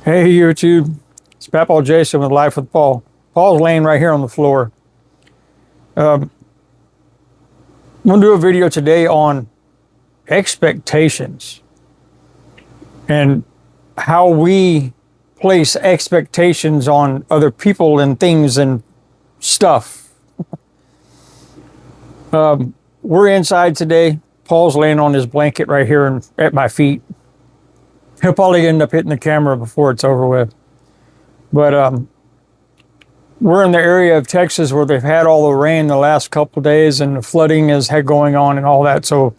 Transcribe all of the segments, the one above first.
Hey YouTube, it's Papaw Jason with Life with Paul. Paul's laying right here on the floor. I'm going to do a video today on expectations and how we place expectations on other people and things and stuff. We're inside today. Paul's laying on his blanket right here at my feet. He'll probably end up hitting the camera before it's over with. But we're in the area of Texas where they've had all the rain the last couple of days and the flooding is going on and all that. So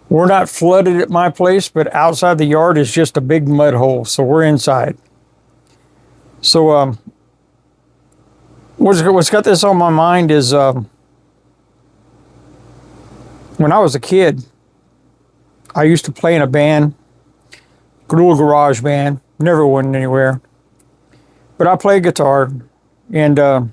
we're not flooded at my place, but outside the yard is just a big mud hole. So we're inside. So what's got this on my mind is when I was a kid, I used to play in a band, a little garage band, never went anywhere. But I played guitar, and then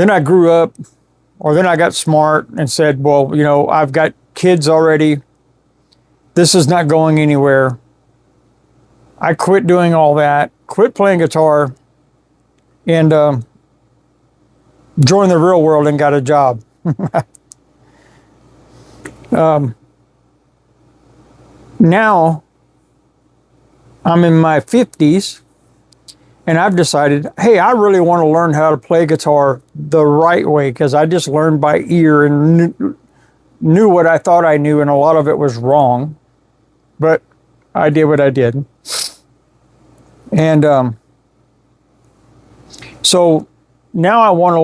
I grew up, or then I got smart and said, well, I've got kids already. This is not going anywhere. I quit doing all that, quit playing guitar, and joined the real world and got a job. Now, I'm in my 50s. And I've decided, hey, I really want to learn how to play guitar the right way because I just learned by ear and knew what I thought I knew, and a lot of it was wrong. But I did what I did. And so now I want to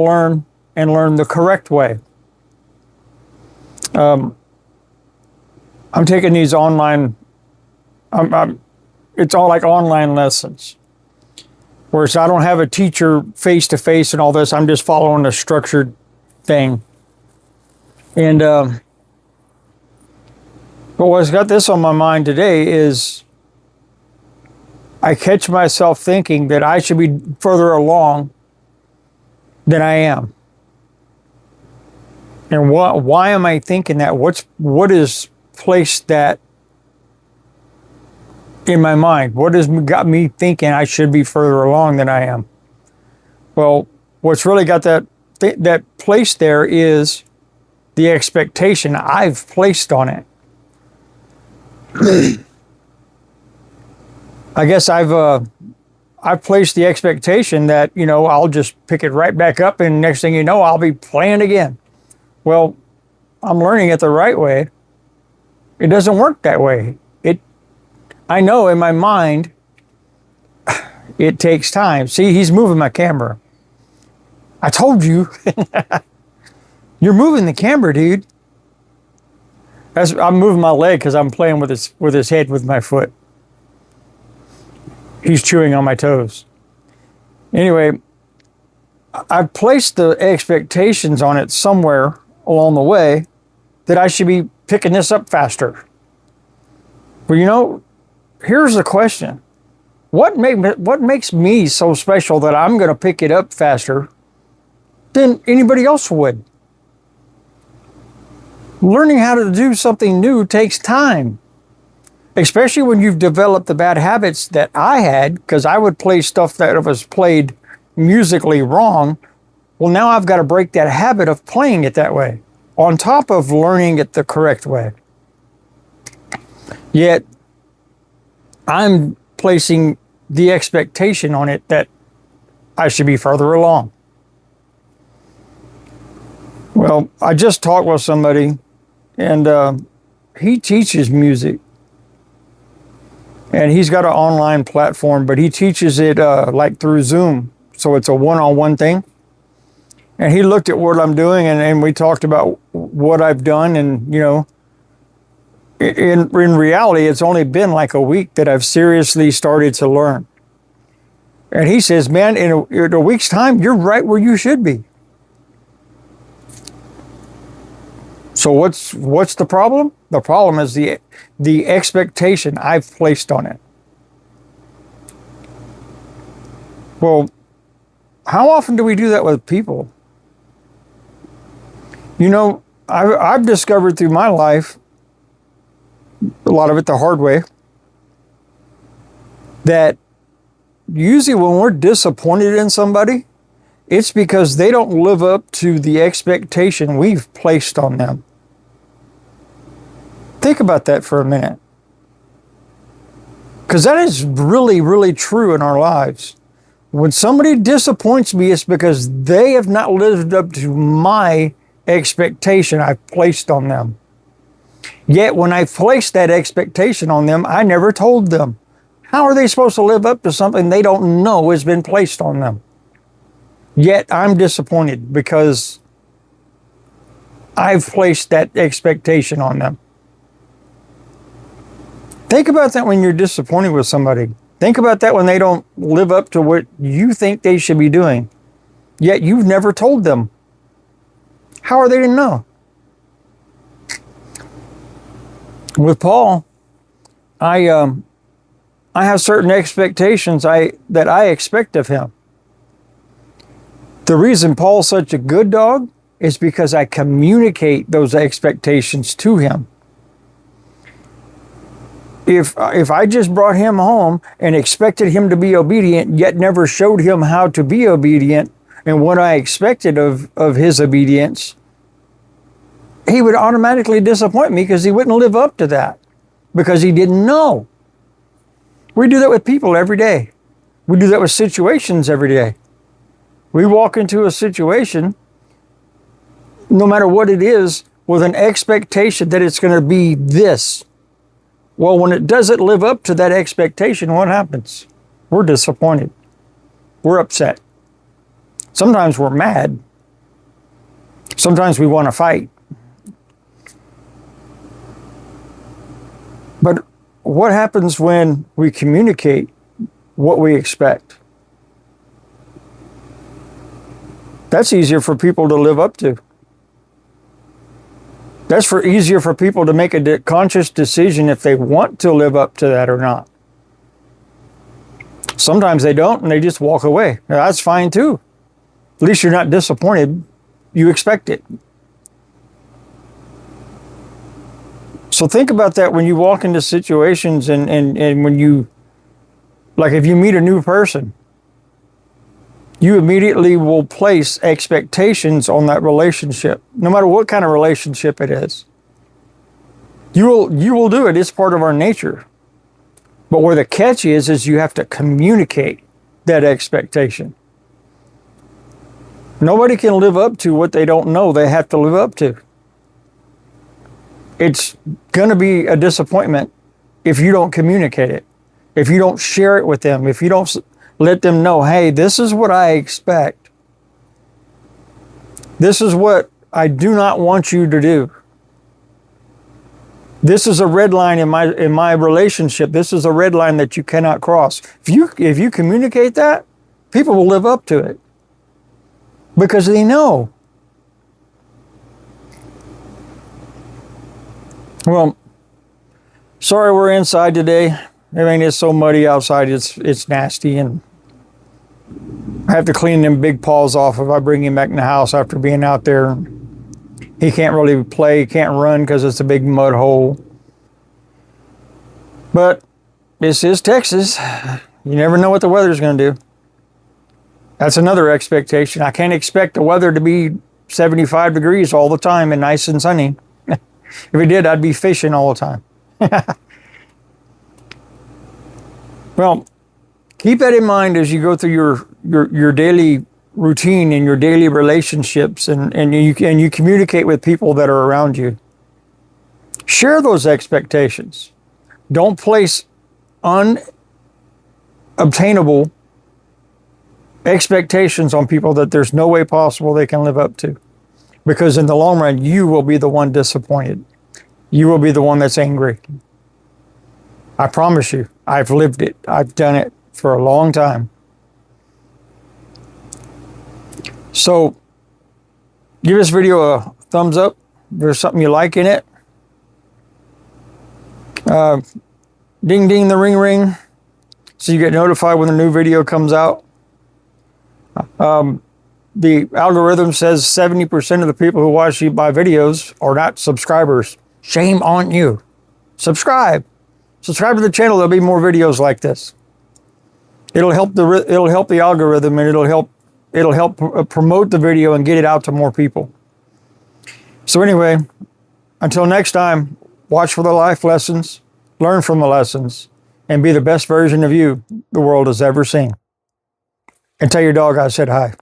learn the correct way. I'm taking these online, it's all like online lessons. Whereas I don't have a teacher face to face and all this. I'm just following a structured thing. And but what's got this on my mind today is I catch myself thinking that I should be further along than I am. And why am I thinking that? What is placed that in my mind? What has got me thinking I should be further along than I am? Well, what's really got that place there is the expectation I've placed on it. I guess I've placed the expectation that, I'll just pick it right back up and next thing you know, I'll be playing again. Well, I'm learning it the right way. It doesn't work that way. I know in my mind, it takes time. See, he's moving my camera. I told you. You're moving the camera, dude. I'm moving my leg because I'm playing with his head with my foot. He's chewing on my toes. Anyway, I've placed the expectations on it somewhere along the way that I should be picking this up faster. Well, here's the question. What makes me so special that I'm going to pick it up faster than anybody else would? Learning how to do something new takes time, especially when you've developed the bad habits that I had, because I would play stuff that was played musically wrong. Well, now I've got to break that habit of playing it that way, on top of learning it the correct way. Yet, I'm placing the expectation on it that I should be further along. Well, I just talked with somebody, and he teaches music. And he's got an online platform, but he teaches it like through Zoom. So it's a one-on-one thing. And he looked at what I'm doing, and we talked about what I've done, and, in reality, it's only been like a week that I've seriously started to learn. And he says, man, in a week's time, you're right where you should be. So what's the problem? The problem is the expectation I've placed on it. Well, how often do we do that with people? I've discovered through my life, a lot of it the hard way, that usually when we're disappointed in somebody, it's because they don't live up to the expectation we've placed on them. Think about that for a minute. Because that is really, really true in our lives. When somebody disappoints me, it's because they have not lived up to my expectation I've placed on them. Yet when I placed that expectation on them, I never told them. How are they supposed to live up to something they don't know has been placed on them? Yet I'm disappointed because I've placed that expectation on them. Think about that when you're disappointed with somebody. Think about that when they don't live up to what you think they should be doing. Yet you've never told them. How are they to know? With Paul, I have certain expectations that I expect of him. The reason Paul's such a good dog is because I communicate those expectations to him. If I just brought him home and expected him to be obedient, yet never showed him how to be obedient and what I expected of his obedience, he would automatically disappoint me because he wouldn't live up to that because he didn't know. We do that with people every day. We do that with situations every day. We walk into a situation, no matter what it is, with an expectation that it's going to be this. Well, when it doesn't live up to that expectation, what happens? We're disappointed. We're upset. Sometimes we're mad. Sometimes we want to fight. But what happens when we communicate what we expect? That's easier for people to live up to. That's easier for people to make a conscious decision if they want to live up to that or not. Sometimes they don't and they just walk away. Now, that's fine too. At least you're not disappointed. You expect it. So think about that when you walk into situations and when you, like if you meet a new person, you immediately will place expectations on that relationship, no matter what kind of relationship it is. You will do it. It's part of our nature. But where the catch is you have to communicate that expectation. Nobody can live up to what they don't know they have to live up to. It's going to be a disappointment if you don't communicate it, if you don't share it with them, if you don't let them know, hey, this is what I expect. This is what I do not want you to do. This is a red line in my relationship. This is a red line that you cannot cross. If you communicate that, people will live up to it because they know. Well, sorry we're inside today. I mean, it's so muddy outside, it's nasty, and I have to clean them big paws off if I bring him back in the house after being out there. He can't really play, can't run because it's a big mud hole. But this is Texas. You never know what the weather's going to do. That's another expectation. I can't expect the weather to be 75 degrees all the time and nice and sunny. If it did, I'd be fishing all the time. Well, keep that in mind as you go through your daily routine and your daily relationships and you communicate with people that are around you. Share those expectations. Don't place unobtainable expectations on people that there's no way possible they can live up to. Because in the long run, you will be the one disappointed. You will be the one that's angry. I promise you, I've lived it. I've done it for a long time. So, give this video a thumbs up. If there's something you like in it. Ding ding the ring ring, so you get notified when a new video comes out. The algorithm says 70% of the people who watch my videos are not subscribers. Shame on you. Subscribe to the channel. There'll be more videos like this. It'll help the algorithm, and it'll help promote the video and get it out to more people. So anyway, until next time, watch for the life lessons, learn from the lessons, and be the best version of you the world has ever seen. And tell your dog I said hi.